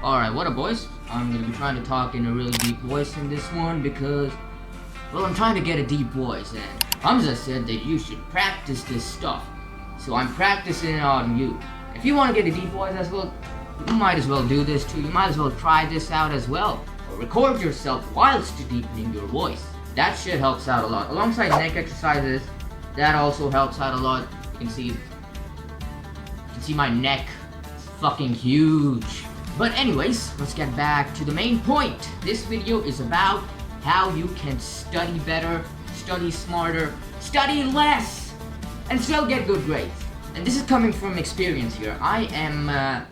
Alright, what up, boys? I'm gonna be trying to talk in a really deep voice in this one because, well, I'm trying to get a deep voice, and Hamza said that you should practice this stuff. So I'm practicing it on you. If you want to get a deep voice as well, you might as well do this too. You might as well try this out as well. Or record yourself whilst deepening your voice. That shit helps out a lot. Alongside neck exercises, that also helps out a lot. You can see my neck is fucking huge. But anyways, let's get back to the main point. This video is about how you can study better, study smarter, study less, and still get good grades. And this is coming from experience here. I am,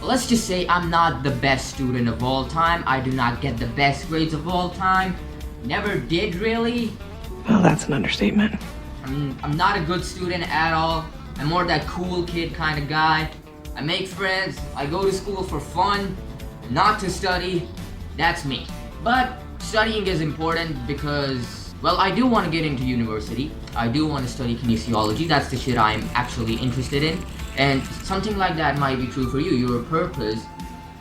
let's just say I'm not the best student of all time. I do not get the best grades of all time. Never did, really. Well, that's an understatement. I'm not a good student at all. I'm more that cool kid kind of guy. I make friends, I go to school for fun, not to study. That's me. But studying is important because, well, I do want to get into university. I do want to study kinesiology. That's the shit I'm actually interested in. And something like that might be true for you. Your purpose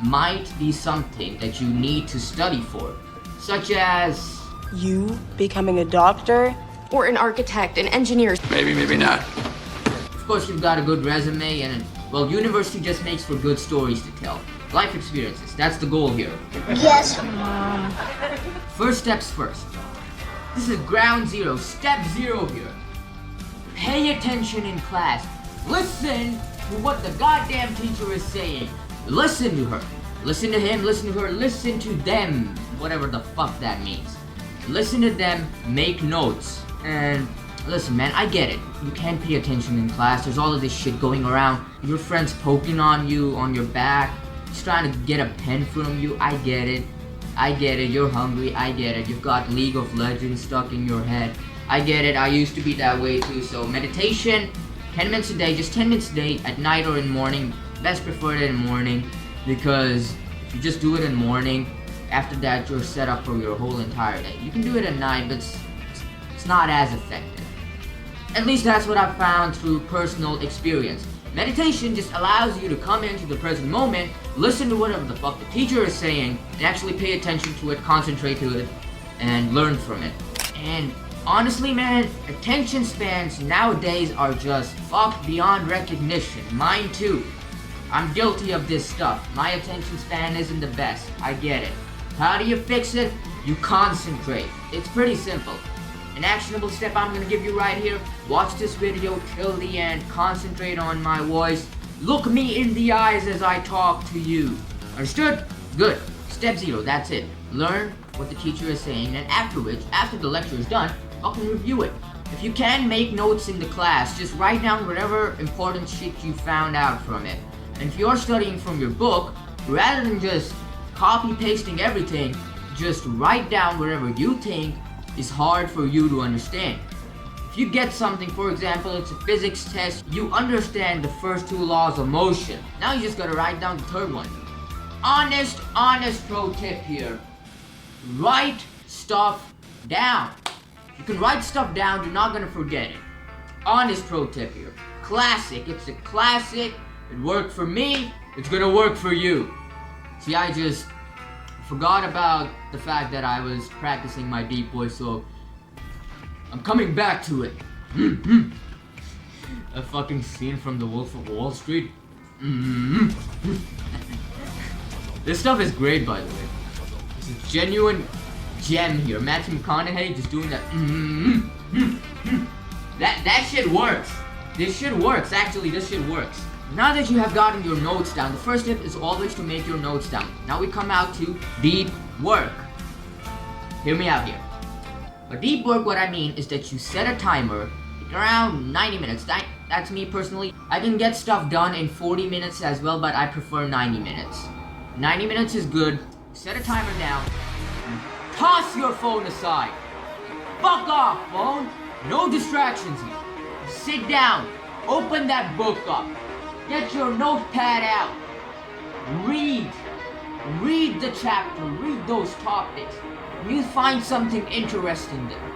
might be something that you need to study for. Such as you becoming a doctor or an architect, an engineer. Maybe, maybe not. Of course, you've got a good resume, and well, university just makes for good stories to tell. Life experiences, that's the goal here. Yes, Mom. First steps first. This is ground zero, step zero here. Pay attention in class. Listen to what the goddamn teacher is saying. Listen to her. Listen to him, listen to her, listen to them. Whatever the fuck that means. Listen to them, make notes, and listen, man, I get it. You can't pay attention in class. There's all of this shit going around. Your friends poking on you, on your back, just trying to get a pen from you. I get it. I get it. You're hungry. I get it. You've got League of Legends stuck in your head. I get it. I used to be that way too. So meditation, 10 minutes a day, just 10 minutes a day, at night or in the morning. Best preferred in the morning, because if you just do it in the morning, after that you're set up for your whole entire day. You can do it at night, but it's not as effective. At least that's what I've found through personal experience. Meditation just allows you to come into the present moment, listen to whatever the fuck the teacher is saying, and actually pay attention to it, concentrate to it, and learn from it. And honestly, man, attention spans nowadays are just fucked beyond recognition. Mine too. I'm guilty of this stuff. My attention span isn't the best. I get it. How do you fix it? You concentrate. It's pretty simple. An actionable step I'm gonna give you right here. Watch this video till the end. Concentrate on my voice. Look me in the eyes as I talk to you. Understood? Good. Step zero, that's it. Learn what the teacher is saying, and afterwards, after the lecture is done, fucking review it. If you can make notes in the class, just write down whatever important shit you found out from it. And if you're studying from your book, rather than just copy-pasting everything, just write down whatever you think is hard for you to understand. If you get something, for example, it's a physics test, you understand the first two laws of motion. Now you just gotta write down the third one. Honest pro tip here. Write stuff down. You can write stuff down, you're not gonna forget it. Honest pro tip here. Classic, it's a classic. It worked for me, it's gonna work for you. See, I just forgot about the fact that I was practicing my deep voice, so I'm coming back to it. A fucking scene from The Wolf of Wall Street. This stuff is great, by the way. It's a genuine gem here. Matthew McConaughey just doing that. That shit works. This shit works. Actually, this shit works. Now that you have gotten your notes down, the first step is always to make your notes down. Now we come out to deep work. Hear me out here. By deep work, what I mean is that you set a timer around 90 minutes. That's me personally. I can get stuff done in 40 minutes as well, but I prefer 90 minutes. 90 minutes is good. Set a timer down. Toss your phone aside. Fuck off, phone. No distractions here. Sit down. Open that book up. Get your notepad out. Read. Read the chapter. Read those topics. You find something interesting there.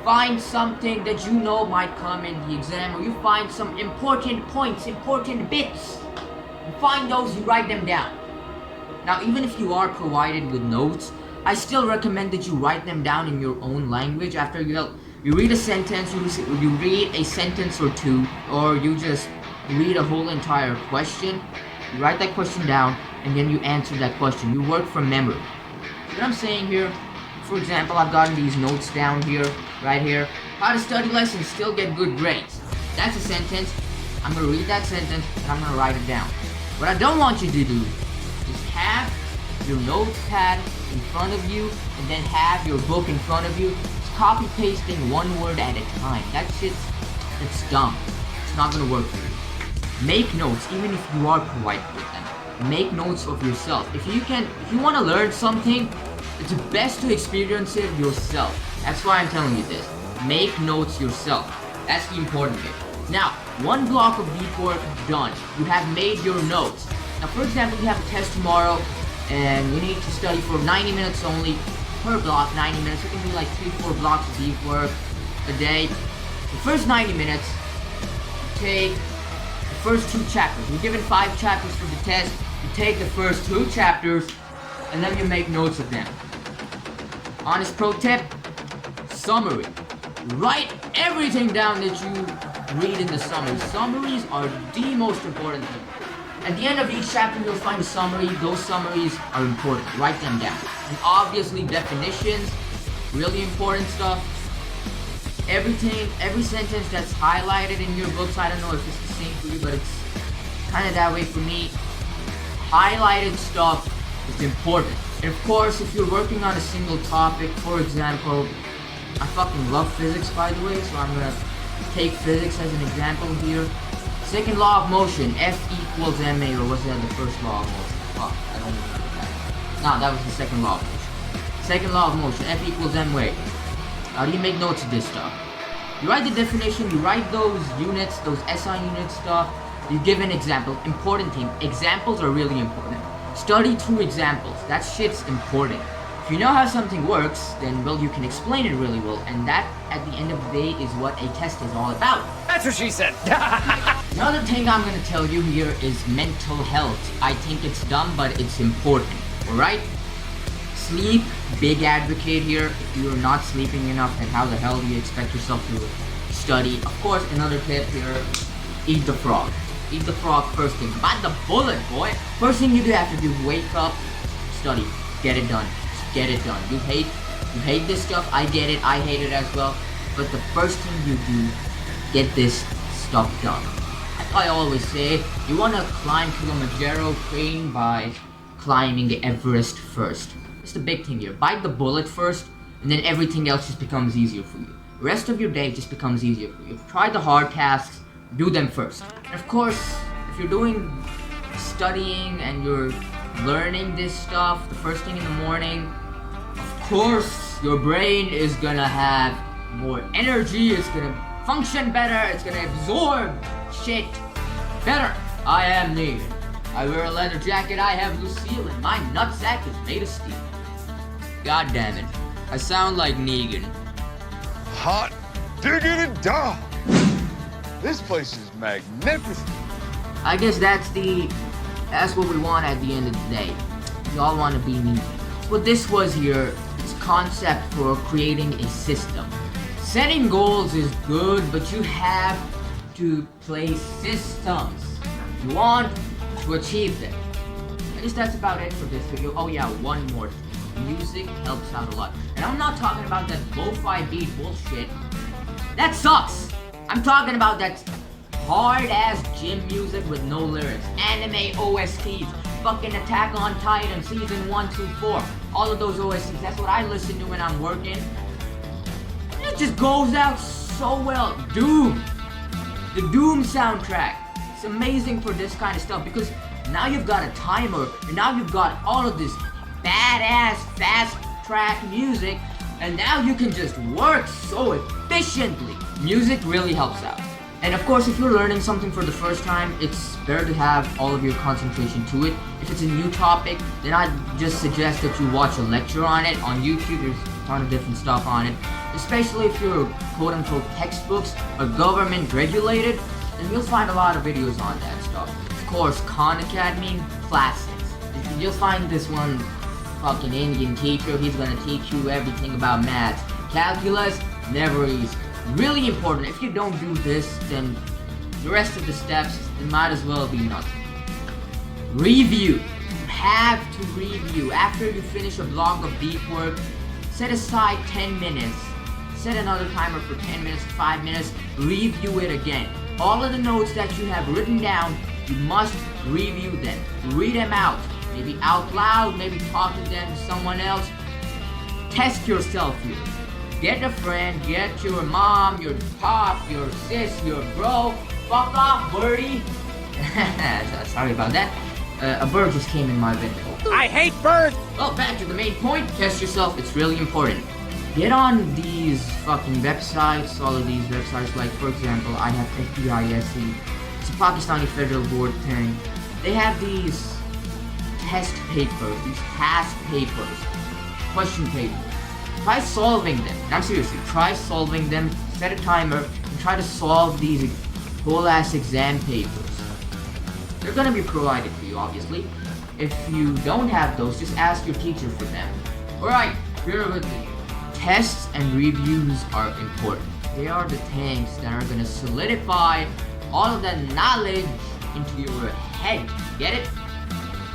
Find something that you know might come in the exam, or you find some important points, important bits. You find those, you write them down. Now, even if you are provided with notes, I still recommend that you write them down in your own language. After you read a sentence, you read a sentence or two, or you just read a whole entire question. You write that question down, and then you answer that question. You work from memory. See what I'm saying here? For example, I've gotten these notes down here, right here. How to study lessons, still get good grades. That's a sentence. I'm gonna read that sentence, and I'm gonna write it down. What I don't want you to do is have your notepad in front of you, and then have your book in front of you. Just copy pasting one word at a time. It's dumb. It's not gonna work for you. Make notes, even if you are provided with them. Make notes of yourself. If you want to learn something, it's best to experience it yourself. That's why I'm telling you this. Make notes yourself. That's the important bit. Now, one block of deep work done. You have made your notes. Now, for example, you have a test tomorrow, and you need to study for 90 minutes only per block. 90 minutes. You can do like 3-4 blocks of deep work a day. The first 90 minutes, take the first 2 chapters. You're given 5 chapters for the test. You take the first 2 chapters, and then you make notes of them. Honest pro tip, summary. Write everything down that you read in the summary. Summaries are the most important thing. At the end of each chapter, you'll find a summary. Those summaries are important. Write them down. And obviously, definitions, really important stuff. Everything, every sentence that's highlighted in your books, I don't know if it's the same for you, but it's kind of that way for me. Highlighted stuff is important. And of course, if you're working on a single topic, for example, I fucking love physics, by the way, so I'm gonna take physics as an example here. Second law of motion, F equals ma, or was that the first law of motion? Fuck, I don't remember that. No, that was the second law of motion. Second law of motion, F equals ma. How do you make notes of this stuff? You write the definition, you write those units, those SI unit stuff. You give an example. Important thing, examples are really important. Study through examples. That shit's important. If you know how something works, then, well, you can explain it really well. And that, at the end of the day, is what a test is all about. That's what she said. Another thing I'm gonna tell you here is mental health. I think it's dumb, but it's important. Alright? Sleep, big advocate here. If you're not sleeping enough, then how the hell do you expect yourself to study? Of course, another tip here, eat the frog. Eat the frog first thing. Bite the bullet, boy. First thing you do after you wake up, study. Get it done. Just get it done. You hate this stuff. I get it. I hate it as well. But the first thing you do, get this stuff done. Like I always say, you want to climb Kilimanjaro, train by climbing the Everest first. That's the big thing here. Bite the bullet first, and then everything else just becomes easier for you. The rest of your day just becomes easier for you. Try the hard tasks. Do them first. And of course, if you're doing studying and you're learning this stuff the first thing in the morning, of course your brain is gonna have more energy, it's gonna function better, it's gonna absorb shit better. I am Negan. I wear a leather jacket, I have Lucille, and my nutsack is made of steel. God damn it. I sound like Negan. Hot diggity dog. This place is magnificent. I guess that's what we want at the end of the day. We all want to be me. What this was here, it's a concept for creating a system. Setting goals is good, but you have to play systems. You want to achieve them. I guess that's about it for this video. Oh yeah, one more thing. Music helps out a lot. And I'm not talking about that lo-fi beat bullshit. That sucks! I'm talking about that hard-ass gym music with no lyrics. Anime OSTs. Fucking Attack on Titan Season 1, 2, 4. All of those OSTs. That's what I listen to when I'm working. It just goes out so well. Doom. The Doom soundtrack. It's amazing for this kind of stuff because now you've got a timer. And now you've got all of this badass fast track music. And now you can just work so efficiently. Music really helps out. And of course, if you're learning something for the first time, it's better to have all of your concentration to it. If it's a new topic, then I just suggest that you watch a lecture on it. On YouTube, there's a ton of different stuff on it. Especially if your quote-unquote textbooks are government regulated, then you'll find a lot of videos on that stuff. Of course, Khan Academy, classics. you'll find this one fucking Indian teacher. He's gonna teach you everything about math. Calculus, never easy. Really important. If you don't do this, then the rest of the steps, it might as well be nothing. Review. You have to review. After you finish a block of deep work, set aside 10 minutes. Set another timer for 10 minutes, 5 minutes. Review it again. All of the notes that you have written down, you must review them. Read them out. Maybe out loud, maybe talk to them to someone else. Test yourself here. Get a friend, get your mom, your pop, your sis, your bro. Fuck off, birdie. Sorry about that. A bird just came in my window. I hate birds! Well, back to the main point. Test yourself. It's really important. Get on these fucking websites, all of these websites, like for example, I have FPISE. It's a Pakistani Federal Board thing. They have these test papers, these past papers, question papers. Try solving them. Now seriously, try solving them, set a timer, and try to solve these whole ass exam papers. They're gonna be provided for you, obviously. If you don't have those, just ask your teacher for them. Alright, here with me. Tests and reviews are important. They are the things that are gonna solidify all of that knowledge into your head. Get it?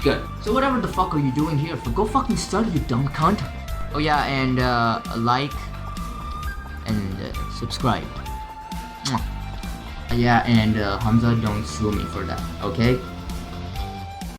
Good. So whatever the fuck are you doing here for? Go fucking study, you dumb cunt. Oh yeah, and like and subscribe. Mwah. Yeah, and Hamza, don't sue me for that, okay?